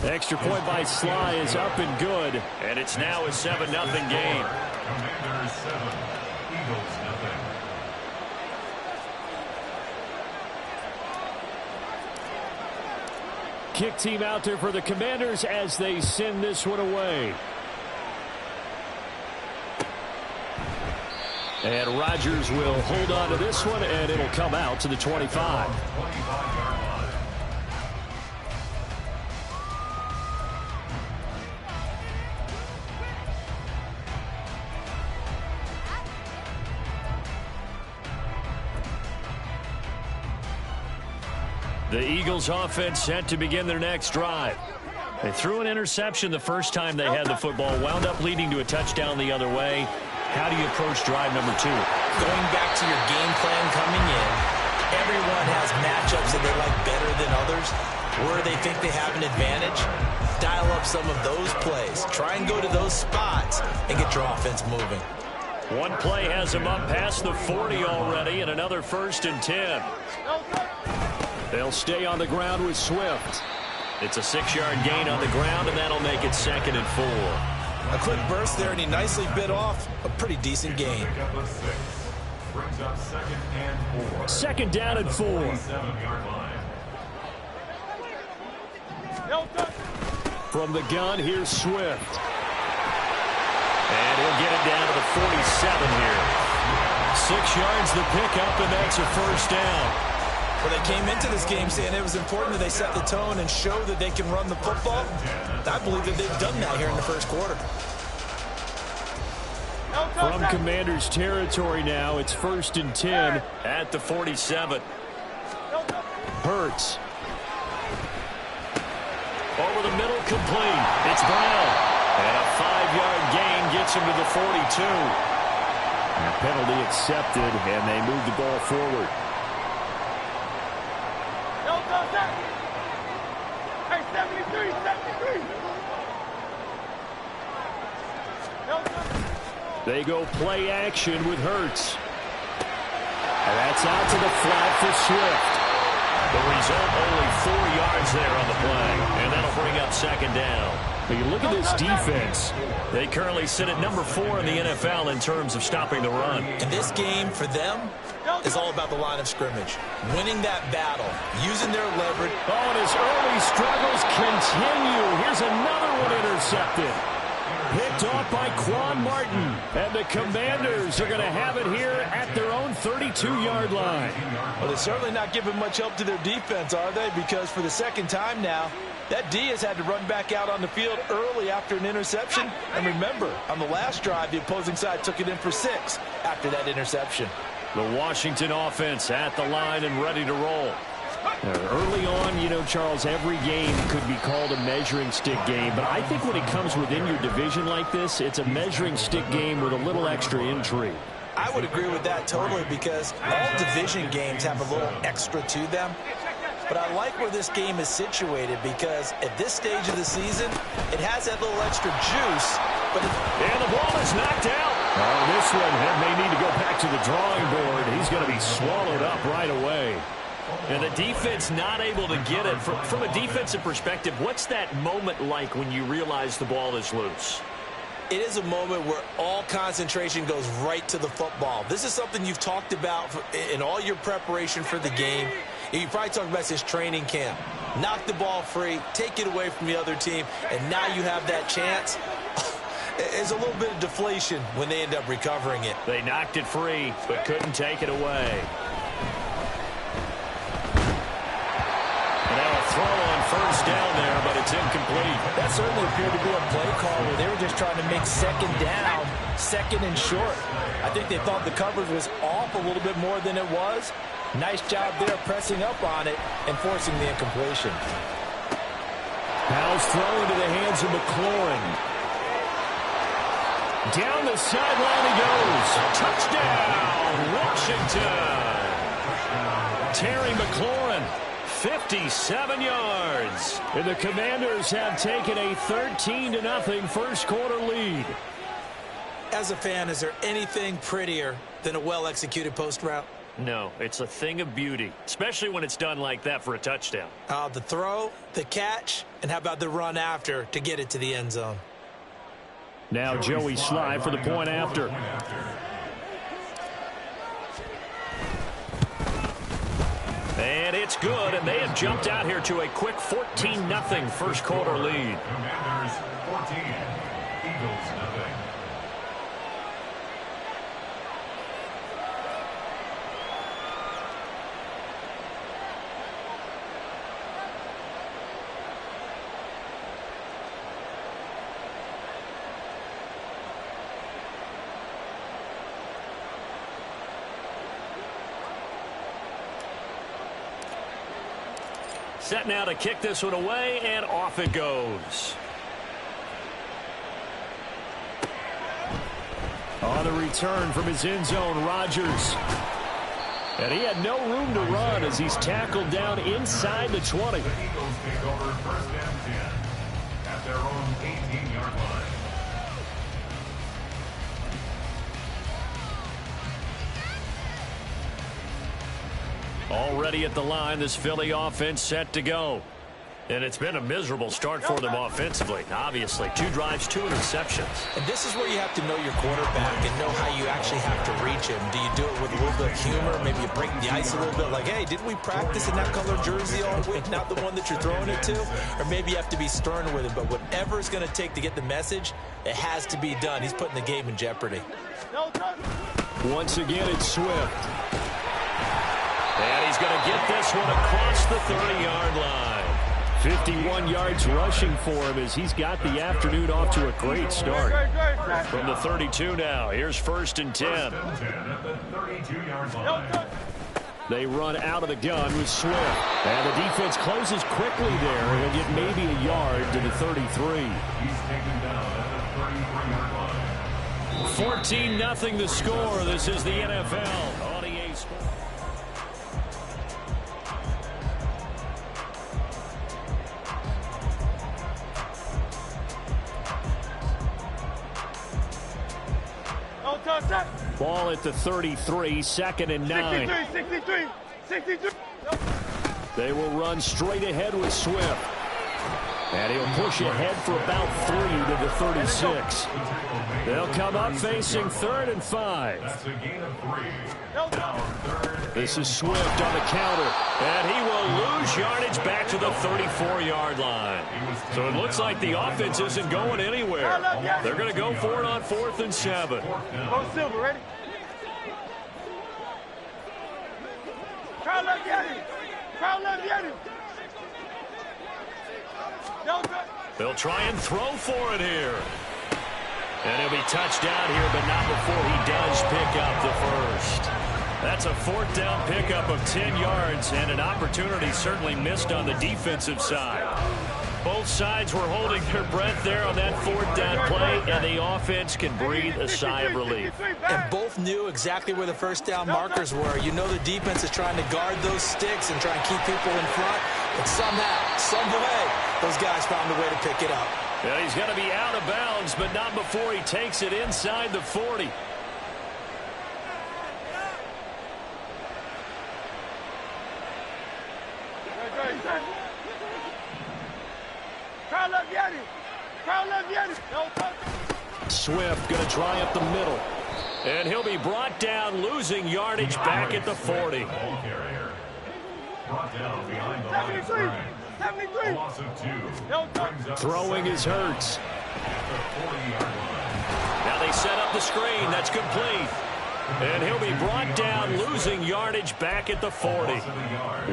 Extra point by Sly is up and good. And it's now a 7-0 game. Commanders 7, Eagles nothing. Kick team out there for the Commanders as they send this one away. And Rodgers will hold on to this one, and it'll come out to the 25. The Eagles offense set to begin their next drive. They threw an interception the first time they had the football, wound up leading to a touchdown the other way. How do you approach drive number 2? Going back to your game plan coming in, everyone has matchups that they like better than others. Where they think they have an advantage, dial up some of those plays. Try and go to those spots and get your offense moving. One play has them up past the 40 already, and another 1st and 10. They'll stay on the ground with Swift. It's a 6-yard gain on the ground, and that'll make it 2nd and 4. A quick burst there, and he nicely bit off a pretty decent gain. Brings up 2nd and 4. 2nd down and 4. 47-yard line. From the gun, here's Swift. And he'll get it down to the 47 here. 6 yards the pickup, and that's a 1st down. Well, they came into this game saying it was important that they set the tone and show that they can run the football. I believe that they've done that here in the 1st quarter. From Commanders territory now, it's 1st and 10 at the 47. Hurts. Over the middle, complete. It's Brown. And a 5-yard gain gets him to the 42. And a penalty accepted, and they move the ball forward. Hey, 73. They go play action with Hurts. And that's out to the flat for Swift. The result, only 4 yards there on the play. And that'll bring up 2nd down. But you look at this defense. They currently sit at number 4 in the NFL in terms of stopping the run. And this game, for them, is all about the line of scrimmage. Winning that battle, using their leverage. Oh, and his early struggles continue. Here's another one intercepted. Picked off by Quan Martin. And the Commanders are going to have it here at their own 32-yard line. Well, they're certainly not giving much help to their defense, are they? Because for the 2nd time now, that D has had to run back out on the field early after an interception. And remember, on the last drive, the opposing side took it in for 6 after that interception. The Washington offense at the line and ready to roll. Early on, you know, Charles, every game could be called a measuring stick game. But I think when it comes within your division like this, it's a measuring stick game with a little extra intrigue. I would agree with that totally because all division games have a little extra to them. But I like where this game is situated because at this stage of the season, it has that little extra juice. And the ball is knocked out. Oh, this one may need to go back to the drawing board. He's going to be swallowed up right away. And the defense not able to get it. From a defensive perspective, what's that moment like when you realize the ball is loose? It is a moment where all concentration goes right to the football. This is something you've talked about in all your preparation for the game. You probably talked about this training camp. Knock the ball free, take it away from the other team, and now you have that chance. There's a little bit of deflation when they end up recovering it. They knocked it free, but couldn't take it away. And now a throw on 1st down there, but it's incomplete. That certainly appeared to be a play call where they were just trying to make 2nd down, 2nd and short. I think they thought the coverage was off a little bit more than it was. Nice job there pressing up on it and forcing the incompletion. Powell's throw into the hands of McLaurin. Down the sideline he goes. Touchdown, Washington. Terry McLaurin, 57 yards. And the Commanders have taken a 13-0 1st quarter lead. As a fan, is there anything prettier than a well-executed post route? No, it's a thing of beauty, especially when it's done like that for a touchdown. The throw, the catch, and how about the run after to get it to the end zone? Now Joey Sly for the point after. And it's good, and they have jumped out here to a quick 14-0 first quarter lead. Commanders 14, Eagles nothing. Set now to kick this one away, and off it goes. On the return from his end zone, Rodgers. And he had no room to run as he's tackled down inside the 20. The Eagles take over first and 10 at their own 18-yard line. Already at the line, this Philly offense set to go. And it's been a miserable start for them offensively. Obviously, 2 drives, 2 interceptions. And this is where you have to know your quarterback and know how you actually have to reach him. Do you do it with a little bit of humor? Maybe you break the ice a little bit like, hey, didn't we practice in that color jersey all week, not the one that you're throwing it to? Or maybe you have to be stern with him. But whatever it's going to take to get the message, it has to be done. He's putting the game in jeopardy. Once again, it's Swift. And he's going to get this one across the 30-yard line. 51 yards rushing for him as he's got the afternoon off to a great start. From the 32 now, here's first and 10. First and 10 at the 32-yard line. They run out of the gun with Swift. And the defense closes quickly there. He'll get maybe a yard to the 33. He's taken down at the 33-yard line. 14-0 the score. This is the NFL on EA Sports. Ball at the 33, second and 9. 63. They will run straight ahead with Swift. And he'll push ahead for about 3 to the 36. They'll come up facing 3rd and 5. That's a gain of 3. Now third. This is Swift on the counter. And he will lose yardage back to the 34-yard line. So it looks like the offense isn't going anywhere. They're going to go for it on 4th and 7. Go Silver, ready? Crowd left, get him. Crowd left, get him. They'll try and throw for it here. And he'll be touched down here, but not before he does pick up the first. That's a 4th down pickup of 10 yards, and an opportunity certainly missed on the defensive side. Both sides were holding their breath there on that 4th down play, and the offense can breathe a sigh of relief. And both knew exactly where the first down markers were. You know the defense is trying to guard those sticks and try and keep people in front. But somehow, some way, those guys found a way to pick it up. Yeah, he's going to be out of bounds, but not before he takes it inside the 40. Swift going to try up the middle. And he'll be brought down, losing yardage back at the 40. Ball carrier. Brought down behind the line of scrimmage. 73. A loss of 2. Brings up Throwing his Hurts. at the 40-yard line. Now they set up the screen. That's complete. And he'll be brought down, losing yardage back at the 40.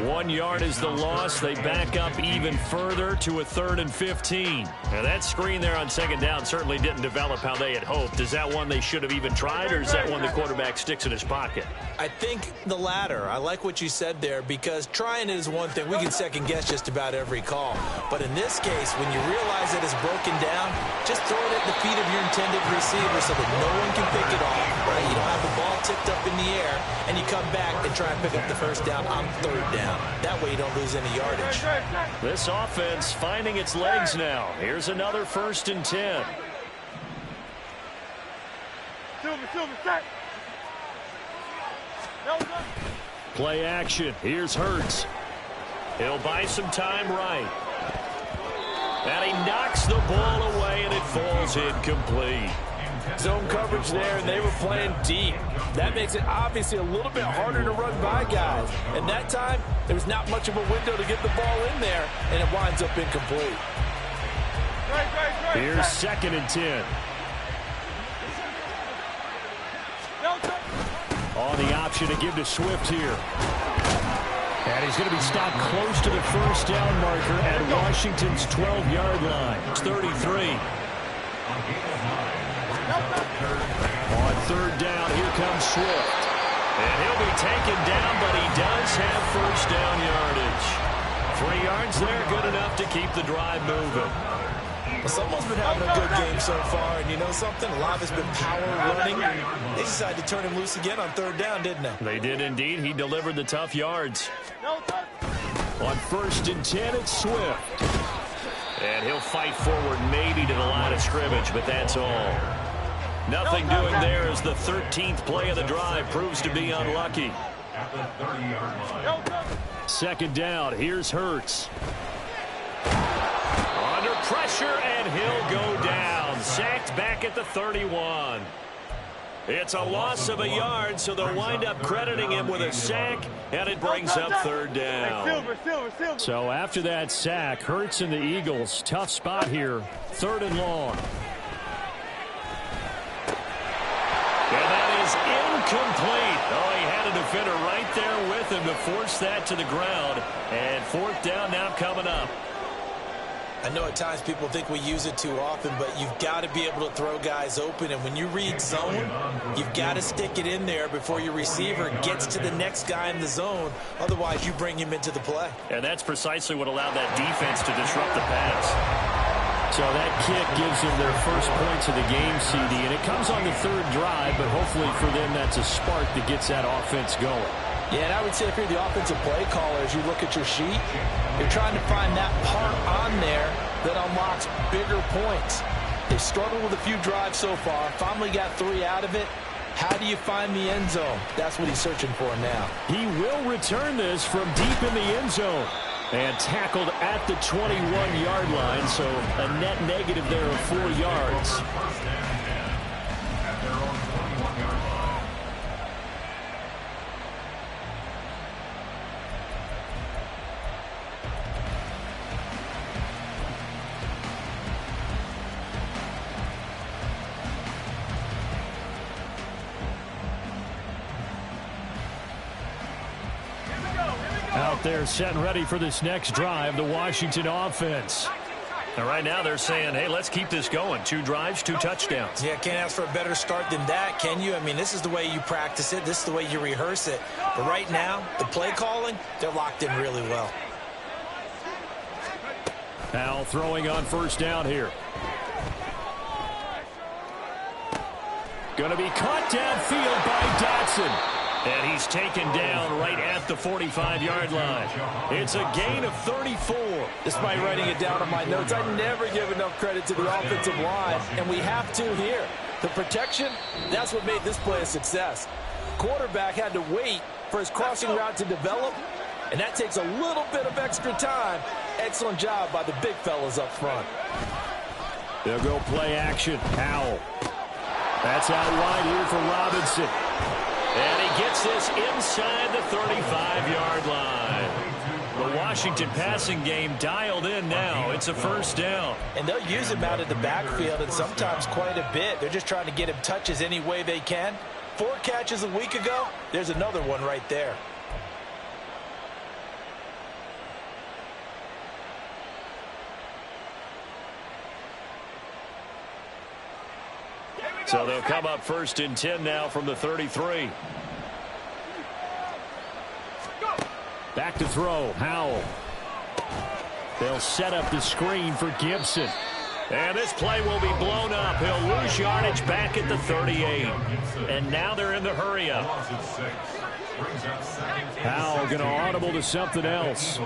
1 yard is the loss. They back up even further to a 3rd and 15. Now that screen there on 2nd down certainly didn't develop how they had hoped. Is that one they should have even tried, or is that one the quarterback sticks in his pocket? I think the latter. I like what you said there, because trying it is one thing. We can second guess just about every call. But in this case, when you realize that it's broken down, just throw it at the feet of your intended receiver so that no one can pick it off. Right? You don't have the ball tipped up in the air, and you come back and try and pick up the first down on 3rd down. That way you don't lose any yardage. This offense finding its legs now. Here's another 1st and 10. Silver, set. play action. Here's Hurts. He'll buy some time right. And he knocks the ball away, and it falls incomplete. Zone coverage there, and they were playing deep. That makes it obviously a little bit harder to run by guys. And that time, there was not much of a window to get the ball in there, and it winds up incomplete. Here's 2nd and 10. On the option to give to Swift here. And he's going to be stopped close to the first down marker at Washington's 12-yard line. It's 33. On 3rd down, here comes Swift. And he'll be taken down, but he does have first down yardage. 3 yards there, good enough to keep the drive moving. Well, someone's been having a good game so far, and you know something? A lot has been power running. They decided to turn him loose again on 3rd down, didn't they? They did indeed. He delivered the tough yards. On 1st and 10, it's Swift. And he'll fight forward maybe to the line of scrimmage, but that's all. Nothing doing there as the 13th play of the drive proves to be unlucky. 2nd down, here's Hurts. Under pressure, and he'll go down. Sacked back at the 31. It's a loss of a yard, so they'll wind up crediting him with a sack, and it brings up 3rd down. So after that sack, Hurts and the Eagles, tough spot here, 3rd and long. And that is incomplete. Oh, he had a defender right there with him to force that to the ground. And 4th down now coming up. I know at times people think we use it too often, but you've got to be able to throw guys open. And when you read zone, you've got to stick it in there before your receiver gets to the next guy in the zone. Otherwise, you bring him into the play. And that's precisely what allowed that defense to disrupt the pass. So that kick gives them their first points of the game, CD, and it comes on the 3rd drive, but hopefully for them that's a spark that gets that offense going. Yeah, and I would say if you're the offensive play caller, as you look at your sheet, you're trying to find that part on there that unlocks bigger points. They've struggled with a few drives so far, finally got 3 out of it. How do you find the end zone? That's what he's searching for now. He will return this from deep in the end zone. And tackled at the 21-yard line, so a net negative there of 4 yards. Out there set and ready for this next drive, the Washington offense. And right now they're saying, hey, let's keep this going. 2 drives, 2 touchdowns. Yeah, can't ask for a better start than that, can you? I mean, this is the way you practice it. This is the way you rehearse it. But right now, the play calling, they're locked in really well. Now throwing on 1st down here. Going to be caught downfield by Dotson. And he's taken down right at the 45-yard line. It's a gain of 34. Despite writing it down on my notes, I never give enough credit to the offensive line, and we have to here. The protection, that's what made this play a success. Quarterback had to wait for his crossing route to develop, and that takes a little bit of extra time. Excellent job by the big fellas up front. They'll go play action. Howell. That's out wide here for Robinson. And he gets this inside the 35-yard line. The Washington passing game dialed in now. It's a 1st down. And they'll use him out of the backfield, and sometimes quite a bit. They're just trying to get him touches any way they can. 4 catches a week ago, there's another one right there. So they'll come up 1st and 10 now from the 33. Back to throw. Howell. They'll set up the screen for Gibson. And this play will be blown up. He'll lose yardage back at the 38. And now they're in the hurry-up. Howell going to audible to something else.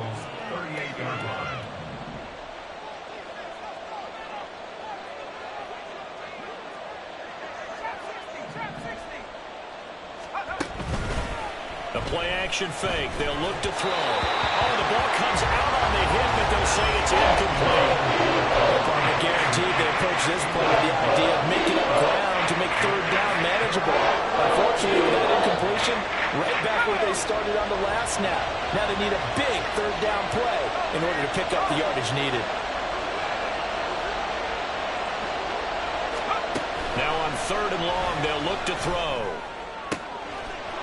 The play-action fake. They'll look to throw. Oh, the ball comes out on the hit, but they'll say it's incomplete. I guaranteed they approached this play with the idea of making up ground to make third down manageable. Unfortunately, with that incompletion, right back where they started on the last snap. Now they need a big third down play in order to pick up the yardage needed. Now on 3rd and long, they'll look to throw.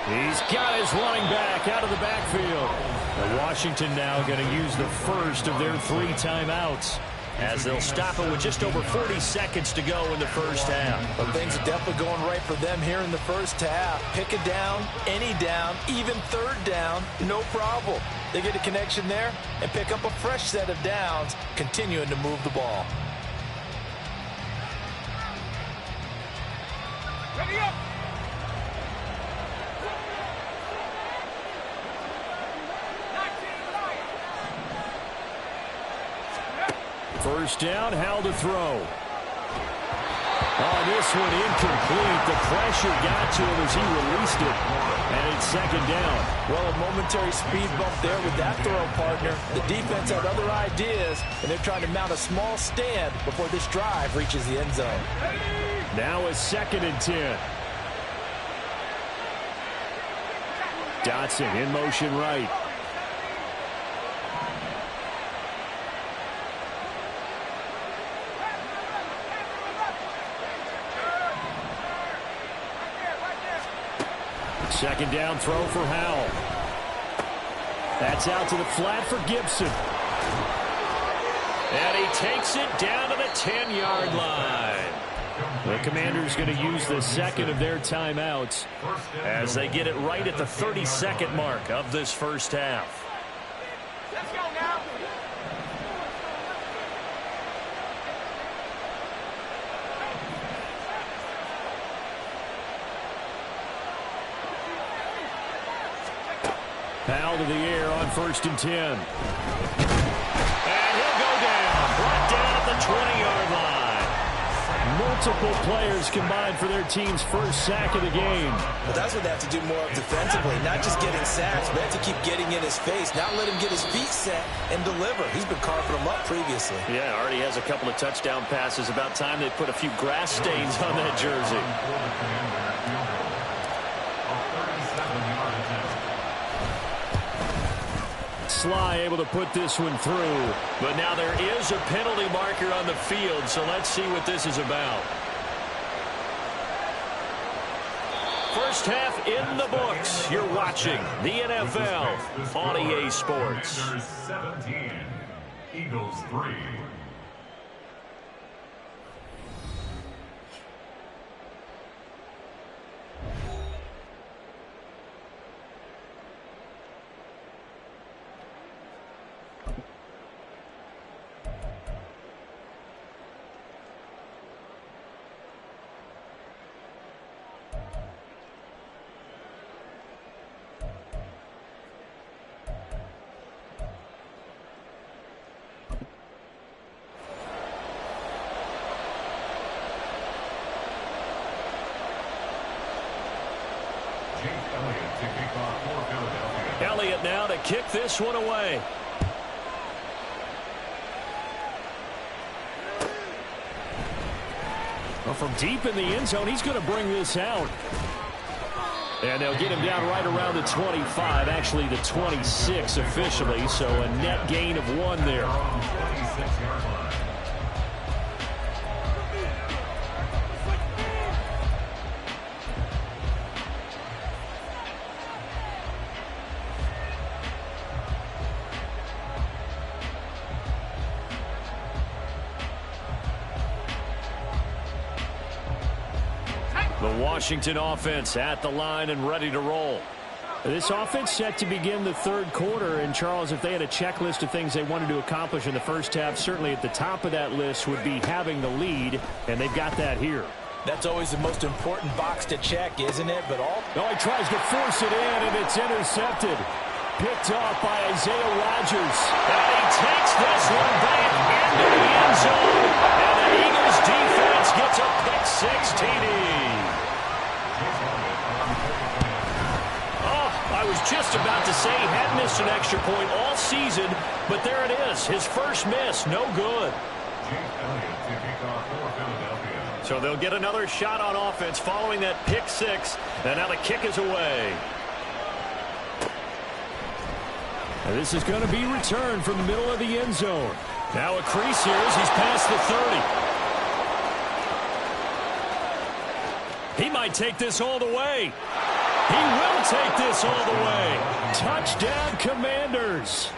He's got his running back out of the backfield. Now Washington now going to use the first of their 3 timeouts, as they'll stop it with just over 40 seconds to go in the first half. But things are definitely going right for them here in the first half. Pick a down, any down, even third down, no problem. They get a connection there and pick up a fresh set of downs, continuing to move the ball. Ready up. First down, Howell to throw. Oh, this one incomplete. The pressure got to him as he released it. And it's 2nd down. Well, a momentary speed bump there with that throw, partner. The defense had other ideas, and they're trying to mount a small stand before this drive reaches the end zone. Now a 2nd and 10. Dotson in motion right. Second down throw for Howell. That's out to the flat for Gibson. And he takes it down to the 10-yard line. The Commanders going to use the 2nd of their timeouts as they get it right at the 32nd mark of this first half. Let's go now. Howell to the air on 1st and 10. And he'll go down. Brought down at the 20-yard line. Multiple players combined for their team's first sack of the game. Well, that's what they have to do more of defensively. Not just getting sacks, but have to keep getting in his face. Not let him get his feet set and deliver. He's been carving them up previously. Yeah, already has a couple of touchdown passes. About time they put a few grass stains on that jersey. Sly able to put this one through. But now there is a penalty marker on the field, so let's see what this is about. First half in the books. You're watching the NFL on EA Sports. 17, Eagles 3. Elliott now to kick this one away. Well, from deep in the end zone, he's going to bring this out. And they'll get him down right around the 25, actually the 26 officially, so a net gain of 1 there. The Washington offense at the line and ready to roll. This offense set to begin the 3rd quarter. And, Charles, if they had a checklist of things they wanted to accomplish in the first half, certainly at the top of that list would be having the lead, and they've got that here. That's always the most important box to check, isn't it? But No, he tries to force it in, and it's intercepted. Picked off by Isaiah Rodgers. And he takes this one back into the end zone. And the Eagles defense gets a pick-6 TD. Oh, I was just about to say he had missed an extra point all season, but there it is. His first miss, no good. So they'll get another shot on offense following that pick six, and now the kick is away. And this is going to be returned from the middle of the end zone. Now a crease here as he's past the 30. He might take this all the way. He will take this all the way. Touchdown, Commanders.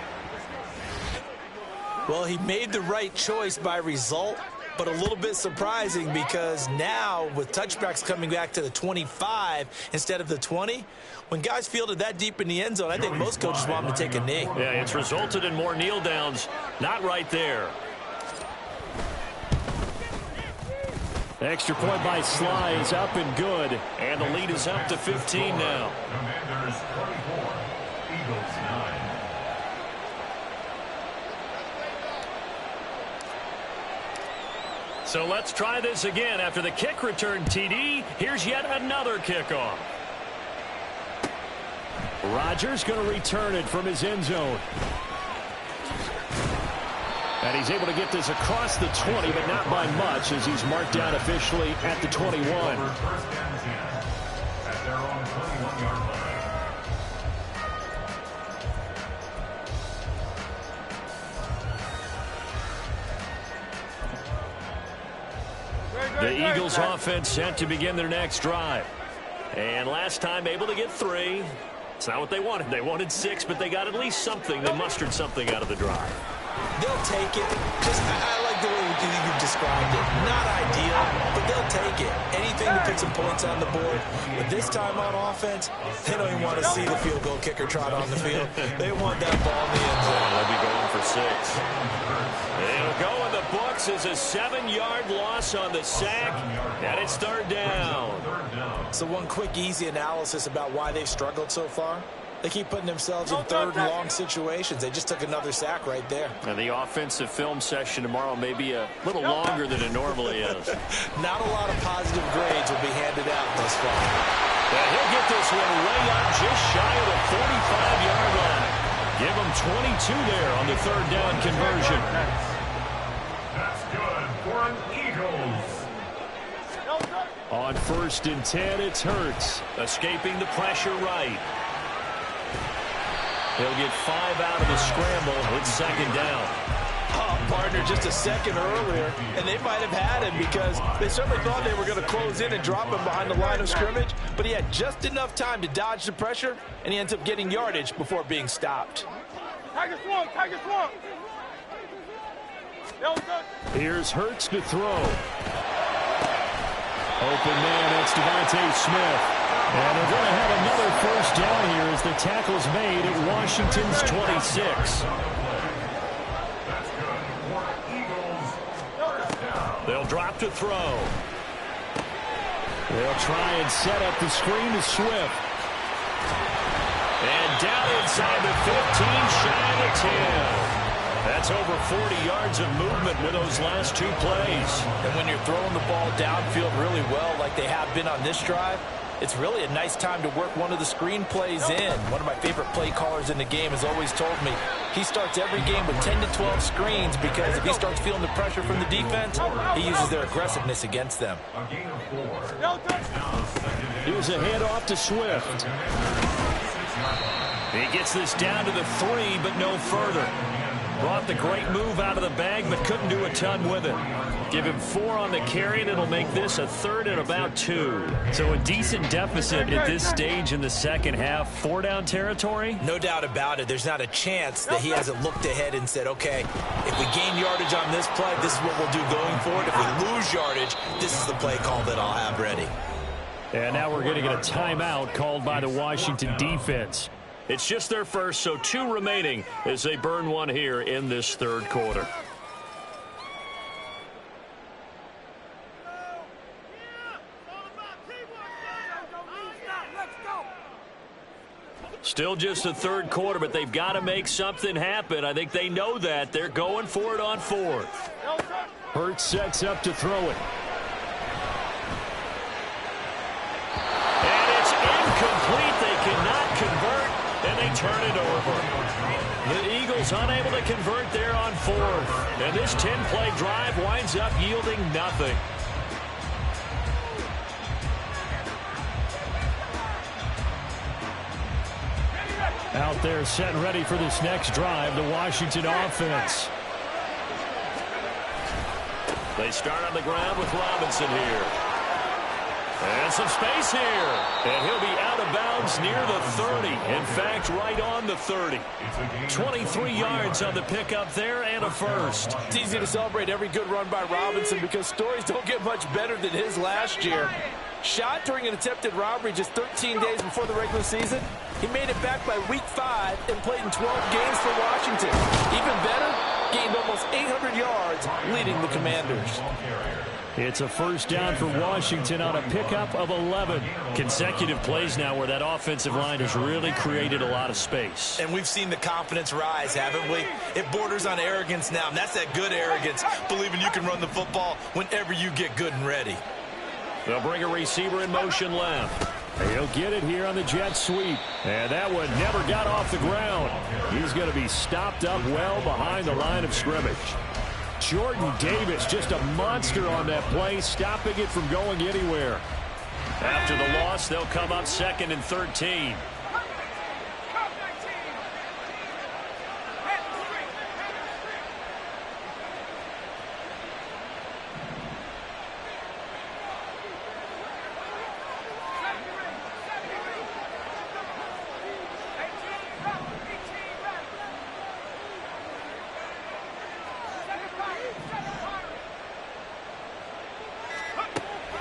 Well, he made the right choice by result, but a little bit surprising because now with touchbacks coming back to the 25 instead of the 20, when guys fielded that deep in the end zone, I think most coaches want them to take a knee. Yeah, it's resulted in more kneel downs. Not right there. Extra point by Sly is up and good, and the lead is up to 15 now. Commanders 24, Eagles 9. So let's try this again. After the kick return TD, here's yet another kickoff. Rodgers going to return it from his end zone. And he's able to get this across the 20, but not by much, as he's marked down officially at the 21. First down 10 at their own 21-yard line. The Eagles offense set to begin their next drive. And last time able to get 3. It's not what they wanted. They wanted 6, but they got at least something. They mustered something out of the drive. They'll take it. I like the way you described it. Not ideal, but they'll take it. Anything to put some points on the board. But this time on offense, they don't even want to see the field goal kicker trot on the field. They want that ball in the end zone. They'll be going for 6. It'll go in the books as a 7-yard loss on the sack, and it's third down. So one quick, easy analysis about why they've struggled so far. They keep putting themselves in third and long situations. They just took another sack right there. And the offensive film session tomorrow may be a little longer than it normally is. Not a lot of positive grades will be handed out thus far. And he'll get this one way up just shy of the 45-yard line. Give him 22 there on the third down conversion. That's good for an Eagles. On first and 10, it's Hurts. Escaping the pressure right. He'll get 5 out of the scramble. It's second down. Oh, partner, just a second earlier, and they might have had him because they certainly thought they were going to close in and drop him behind the line of scrimmage, but he had just enough time to dodge the pressure, and he ends up getting yardage before being stopped. Tiger swamp, Tiger swamp. Here's Hurts to throw. Open man, that's Devontae Smith. And they're going to have another first down here as the tackle's made at Washington's 26. They'll drop to throw. They'll try and set up the screen to Swift. And down inside the 15, shy of the 10. That's over 40 yards of movement with those last 2 plays. And when you're throwing the ball downfield really well like they have been on this drive, it's really a nice time to work one of the screen plays in. One of my favorite play callers in the game has always told me he starts every game with 10 to 12 screens because if he starts feeling the pressure from the defense, he uses their aggressiveness against them. A gain of 4. Here's a handoff to Swift. He gets this down to the 3, but no further. Brought the great move out of the bag, but couldn't do a ton with it. Give him 4 on the carry, and it'll make this a third and about 2. So a decent deficit at this stage in the second half. 4-down territory? No doubt about it. There's not a chance that he hasn't looked ahead and said, okay, if we gain yardage on this play, this is what we'll do going forward. If we lose yardage, this is the play call that I'll have ready. And now we're going to get a timeout called by the Washington defense. It's just their first, so 2 remaining as they burn one here in this third quarter. Still just the third quarter, but they've got to make something happen. I think they know that. They're going for it on 4th. Hurts sets up to throw it. And it's incomplete. They cannot convert. turn it over. The Eagles unable to convert there on fourth. And this 10-play drive winds up yielding nothing. Out there set and ready for this next drive, the Washington offense. They start on the ground with Robinson here. And some space here. And he'll be out of bounds near the 30. In fact, right on the 30. 23 yards on the pickup there and a first. It's easy to celebrate every good run by Robinson because stories don't get much better than his last year. Shot during an attempted robbery just 13 days before the regular season. He made it back by week 5 and played in 12 games for Washington. Even better, gained almost 800 yards leading the Commanders. It's a first down for Washington on a pickup of 11. Consecutive plays now where that offensive line has really created a lot of space. And we've seen the confidence rise, haven't we? It borders on arrogance now, and that's that good arrogance, believing you can run the football whenever you get good and ready. They'll bring a receiver in motion left. He'll get it here on the jet sweep. And that one never got off the ground. He's going to be stopped up well behind the line of scrimmage. Jordan Davis, just a monster on that play, stopping it from going anywhere. After the loss, they'll come up 2nd and 13.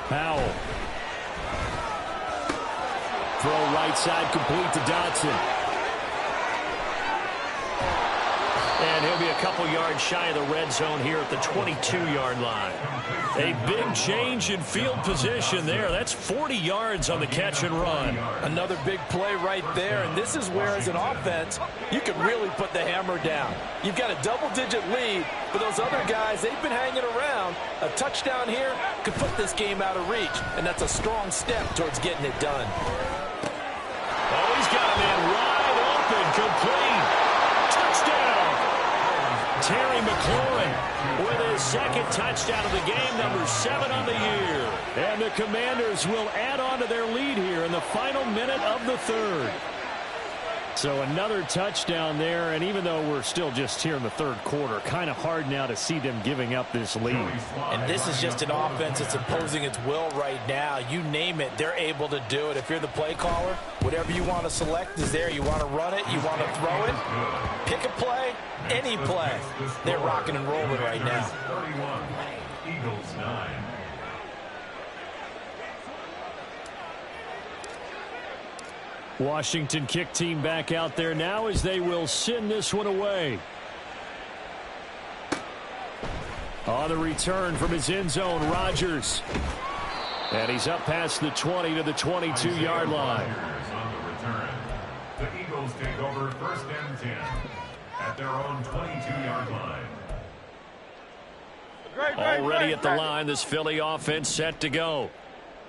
Powell. Throw right side complete to Dotson. And he'll be a couple yards shy of the red zone here at the 22-yard line. A big change in field position there. That's 40 yards on the catch and run. Another big play right there, and this is where, as an offense, you can really put the hammer down. You've got a double-digit lead, but those other guys, they've been hanging around. A touchdown here could put this game out of reach, and that's a strong step towards getting it done. Oh, he's got a man wide open, complete. Touchdown! Terry McLaurin with his 2nd touchdown of the game, number 7 on the year. And the Commanders will add on to their lead here in the final minute of the 3rd. So another touchdown there, and even though we're still just here in the 3rd quarter, kind of hard now to see them giving up this lead. And this is just an offense that's imposing its will right now. You name it, they're able to do it. If you're the play caller, whatever you want to select is there. You want to run it, you want to throw it, pick a play, any play. They're rocking and rolling right now. 31, Eagles 9. Washington kick team back out there now as they will send this one away. On the return from his end zone, Rodgers. And he's up past the 20 to the 22-yard line. On the return, the Eagles take over 1st and 10 at their own 22-yard line. Already at the line, this Philly offense set to go.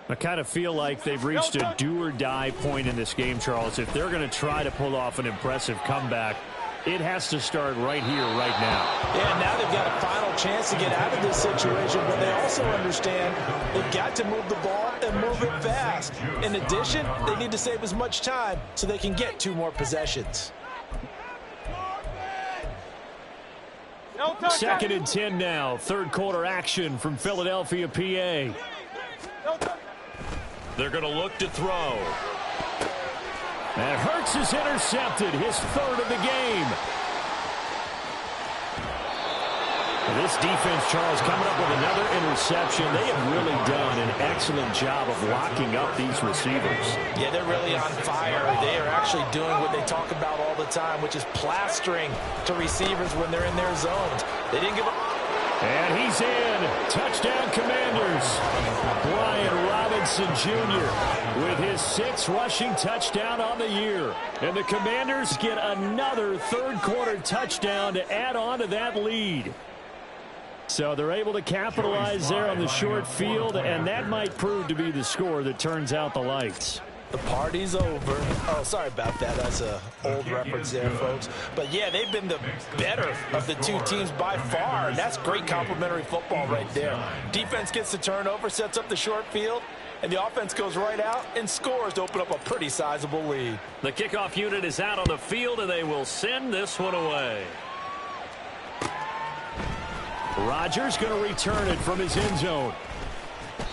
I kind of feel like they've reached a do-or-die point in this game, Charles. If they're going to try to pull off an impressive comeback, it has to start right here, right now. Yeah, now they've got a final chance to get out of this situation, but they also understand they've got to move the ball and move it fast. In addition, they need to save as much time so they can get 2 more possessions. 2nd and 10 now. 3rd quarter action from Philadelphia, PA. They're going to look to throw. And Hurts is intercepted, his 3rd of the game. This defense, Charles, coming up with another interception. They have really done an excellent job of locking up these receivers. Yeah, they're really on fire. They are actually doing what they talk about all the time, which is plastering to receivers when they're in their zones. They didn't give up. And he's in. Touchdown, Commanders. Brian Robinson Jr. with his 6th rushing touchdown on the year. And the Commanders get another 3rd quarter touchdown to add on to that lead. So they're able to capitalize there on the short field, and that might prove to be the score that turns out the lights. The party's over. Oh, sorry about that. That's an old reference there, folks. But, yeah, they've been the better of the two teams by far, and that's great complementary football right there. Defense gets the turnover, sets up the short field, and the offense goes right out and scores to open up a pretty sizable lead. The kickoff unit is out on the field, and they will send this one away. Rodgers going to return it from his end zone.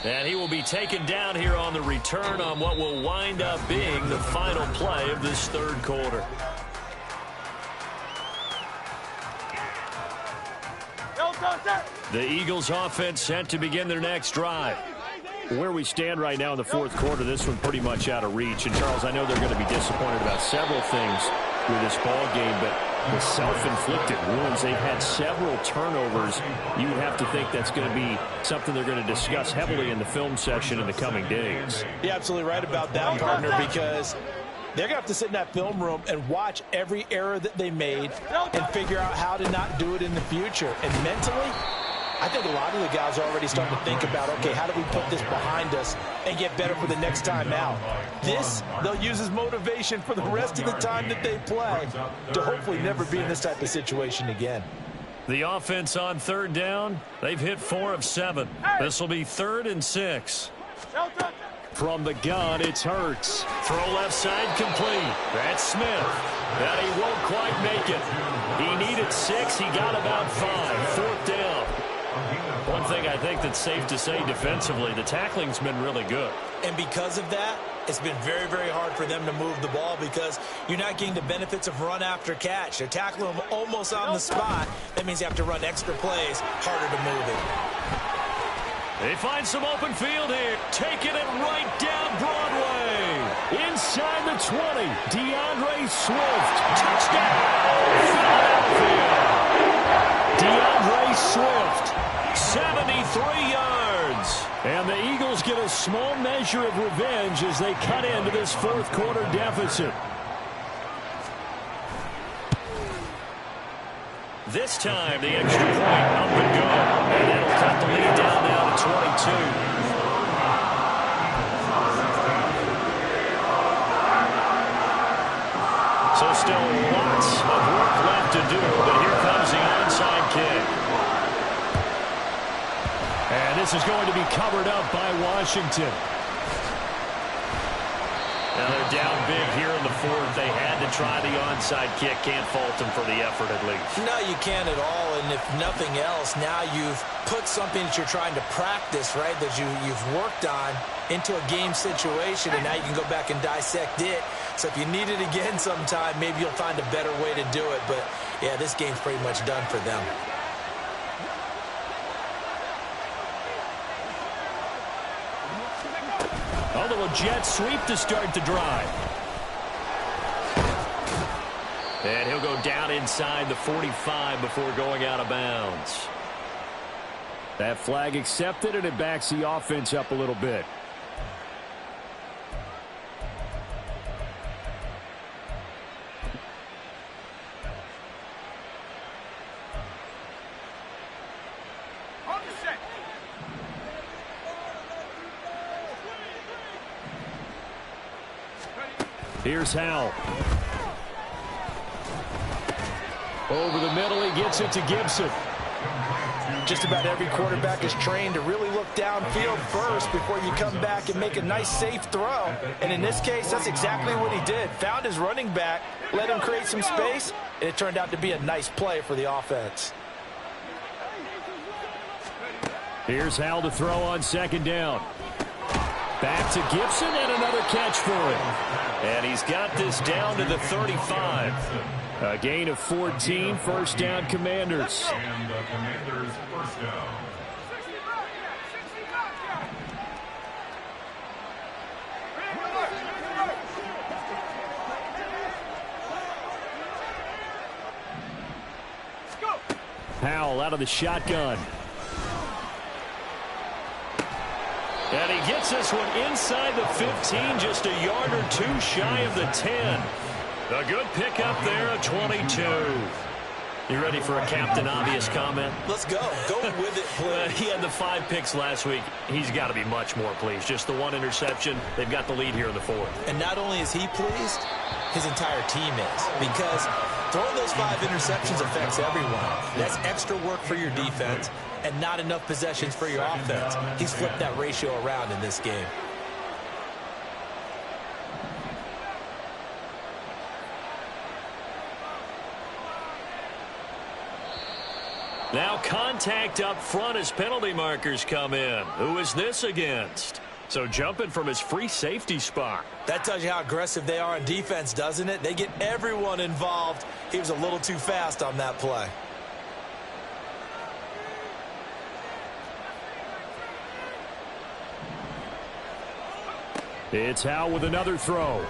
And he will be taken down here on the return on what will wind up being the final play of this third quarter. The Eagles offense set to begin their next drive. Where we stand right now in the fourth quarter, this one pretty much out of reach. And, Charles, I know they're going to be disappointed about several things with this ball game, but the self-inflicted wounds, they've had several turnovers. You would have to think that's going to be something they're going to discuss heavily in the film session in the coming days. You're absolutely right about that, partner, because they're going to have to sit in that film room and watch every error that they made and figure out how to not do it in the future. And mentally, I think a lot of the guys are already starting to think about, okay, how do we put this behind us and get better for the next time out? This, they'll use as motivation for the rest of the time that they play to hopefully never be in this type of situation again. The offense on third down, they've hit 4 of 7. This will be 3rd and 6. From the gun, it's Hurts. Throw left side complete. That's Smith. And he won't quite make it. He needed 6. He got about 5. 4th down. One thing I think that's safe to say defensively, the tackling's been really good. And because of that, it's been very, very hard for them to move the ball because you're not getting the benefits of run after catch. They're tackling them almost on the spot. That means you have to run extra plays, harder to move it. They find some open field here. Taking it right down Broadway. Inside the 20. DeAndre Swift. Touchdown. Philadelphia. DeAndre Swift. 73 yards. And the Eagles get a small measure of revenge as they cut into this fourth quarter deficit. This time, the extra point up and go. And that'll cut the lead down now to 22. So still lots of work left to do, but here comes the onside kick. And this is going to be covered up by Washington. Now they're down big here in the fourth. They had to try the onside kick. Can't fault them for the effort at least. No, you can't at all. And if nothing else, now you've put something that you're trying to practice, right, that you've worked on into a game situation, and now you can go back and dissect it. So if you need it again sometime, maybe you'll find a better way to do it. But, yeah, this game's pretty much done for them. A little jet sweep to start the drive. And he'll go down inside the 45 before going out of bounds. That flag accepted, and it backs the offense up a little bit. Here's Howell. Over the middle, he gets it to Gibson. Just about every quarterback is trained to really look downfield first before you come back and make a nice, safe throw. And in this case, that's exactly what he did. Found his running back, let him create some space, and it turned out to be a nice play for the offense. Here's Howell to throw on 2nd down. Back to Gibson, and another catch for him. And he's got this down to the 35. A gain of 14, 1st down Commanders. And the Commanders' 1st down. Howell out of the shotgun. And he gets this one inside the 15, just a yard or two shy of the 10. A good pickup there, a 22. You ready for a Captain Obvious comment? Let's go. Go with it, please. He had the 5 picks last week. He's got to be much more pleased. Just the 1 interception. They've got the lead here in the 4th. And not only is he pleased, his entire team is. Because throwing those 5 interceptions affects everyone. That's extra work for your defense and not enough possessions for your offense. He's flipped that ratio around in this game. Now contact up front as penalty markers come in. Who is this against? So jumping from his free safety spot. That tells you how aggressive they are on defense, doesn't it? They get everyone involved. He was a little too fast on that play. It's Howe with another throw.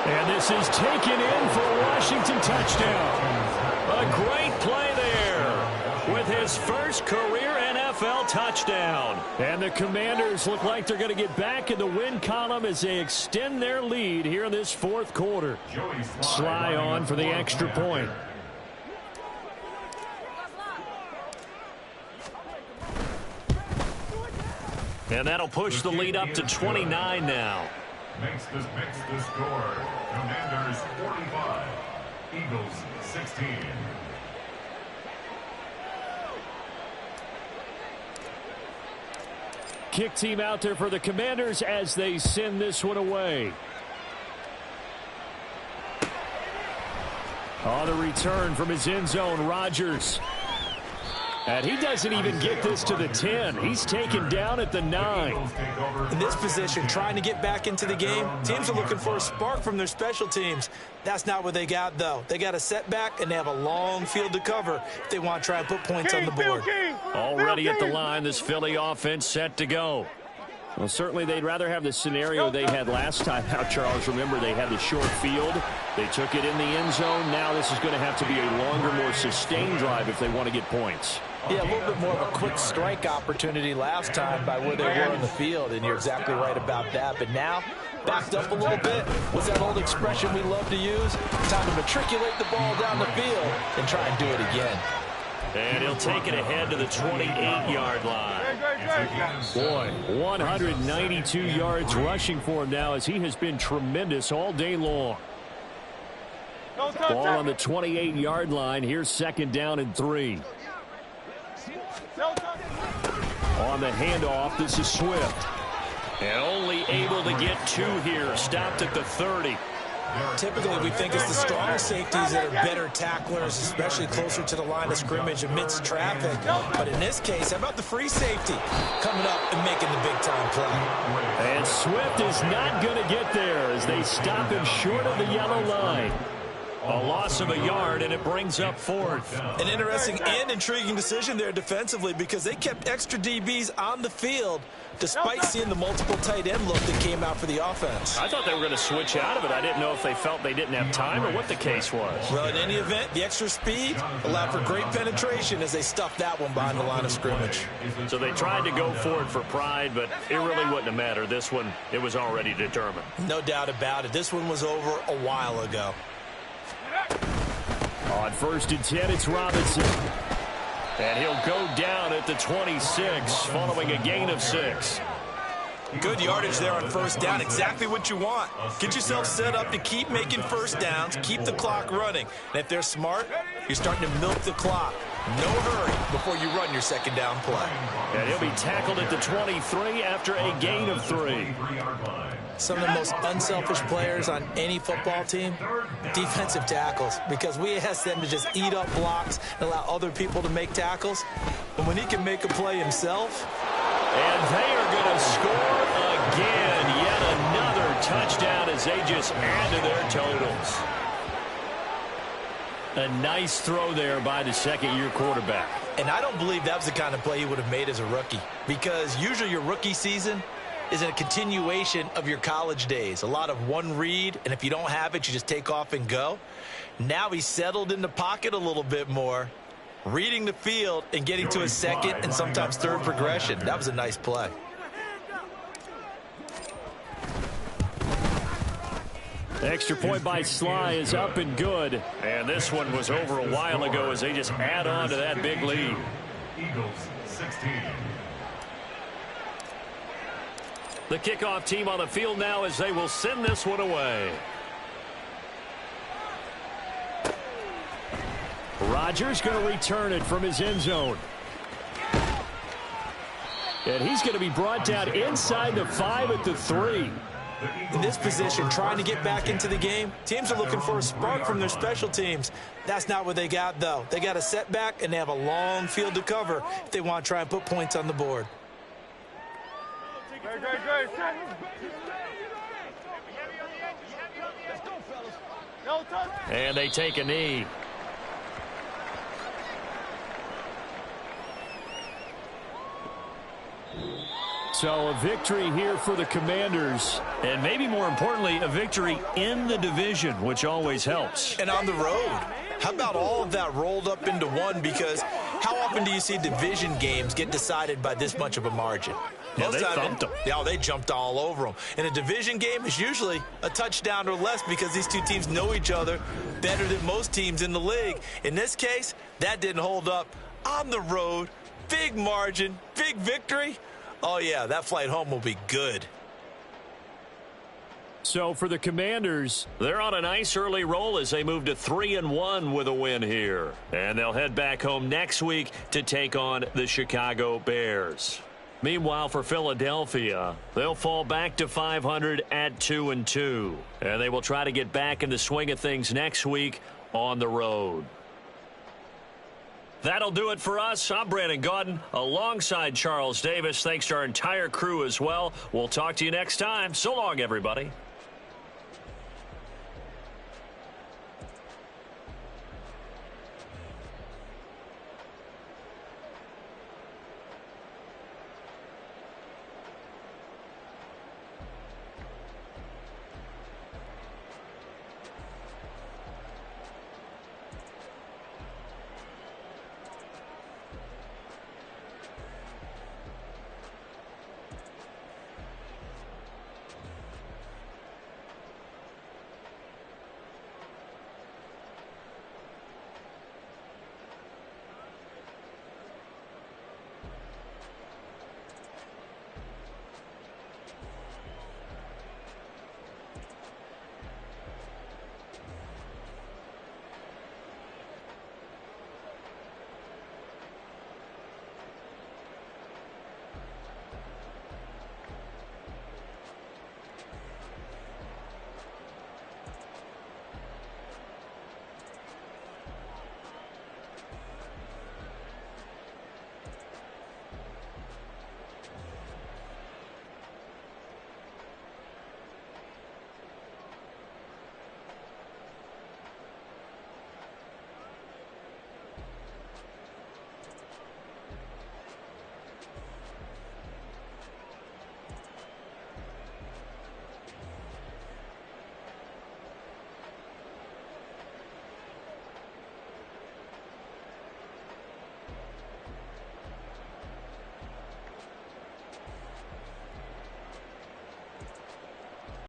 And this is taken in for a Washington touchdown. A great play there with his first career NFL touchdown. And the Commanders look like they're going to get back in the win column as they extend their lead here in this 4th quarter. Sly on for the extra point. And that'll push the lead up to 29 now. Makes the score. Commanders 45, Eagles 16. Kick team out there for the Commanders as they send this one away. On the return from his end zone, Rodgers. And he doesn't even get this to the 10. He's taken down at the 9. In this position, trying to get back into the game, teams are looking for a spark from their special teams. That's not what they got, though. They got a setback, and they have a long field to cover if they want to try and put points on the board. Already at the line, this Philly offense set to go. Well, certainly they'd rather have the scenario they had last time out, Charles. Remember, they had the short field. They took it in the end zone. Now this is going to have to be a longer, more sustained drive if they want to get points. Yeah, a little bit more of a quick strike opportunity last time by where they were on the field, and you're exactly right about that. But now, backed up a little bit. What's that old expression we love to use? Time to matriculate the ball down the field and try and do it again. And he'll take it ahead to the 28-yard line. Boy, 192 yards rushing for him now as he has been tremendous all day long. Ball on the 28-yard line. Here's 2nd down and 3. On the handoff, this is Swift. And only able to get 2 here. Stopped at the 30. Typically, we think it's the strong safeties that are better tacklers, especially closer to the line of scrimmage amidst traffic. But in this case, how about the free safety coming up and making the big-time play? And Swift is not going to get there as they stop him short of the yellow line. A loss of a yard, and it brings up 4th. An interesting and intriguing decision there defensively because they kept extra DBs on the field despite seeing the multiple tight end look that came out for the offense. I thought they were going to switch out of it. I didn't know if they felt they didn't have time or what the case was. Well, in any event, the extra speed allowed for great penetration as they stuffed that one behind the line of scrimmage. So they tried to go for it for pride, but it really wouldn't have mattered. This one, it was already determined. No doubt about it. This one was over a while ago. On 1st and 10, it's Robinson. And he'll go down at the 26 following a gain of 6. Good yardage there on 1st down. Exactly what you want. Get yourself set up to keep making 1st downs, keep the clock running. And if they're smart, you're starting to milk the clock. No hurry before you run your 2nd down play. And he'll be tackled at the 23 after a gain of 3. Some of the most unselfish players on any football team, defensive tackles, because we ask them to just eat up blocks and allow other people to make tackles. But when he can make a play himself. And they are going to score again. Yet another touchdown as they just add to their totals. A nice throw there by the 2nd-year quarterback. And I don't believe that was the kind of play he would have made as a rookie, because usually your rookie season is a continuation of your college days. A lot of one read, and if you don't have it, you just take off and go. Now he's settled in the pocket a little bit more, reading the field and getting to his 2nd and sometimes 3rd progression. That was a nice play. Extra point by Sly is up and good. And this one was over a while ago as they just add on to that big lead. Eagles 16. The kickoff team on the field now as they will send this one away. Rodgers going to return it from his end zone. And he's going to be brought down inside the 5 at the 3. In this position, trying to get back into the game, teams are looking for a spark from their special teams. That's not what they got, though. They got a setback, and they have a long field to cover if they want to try and put points on the board. And they take a knee. So a victory here for the Commanders. And maybe more importantly, a victory in the division, which always helps. And on the road. How about all of that rolled up into one? Because how often do you see division games get decided by this much of a margin? Yeah, they thumped them. Yeah, they jumped all over them. And a division game is usually a touchdown or less because these two teams know each other better than most teams in the league. In this case, that didn't hold up. On the road, big margin, big victory. Oh, yeah, that flight home will be good. So for the Commanders, they're on a nice early roll as they move to 3-1 with a win here. And they'll head back home next week to take on the Chicago Bears. Meanwhile, for Philadelphia, they'll fall back to 500 at 2-2. And they will try to get back in the swing of things next week on the road. That'll do it for us. I'm Brandon Gaudin alongside Charles Davis. Thanks to our entire crew as well. We'll talk to you next time. So long, everybody.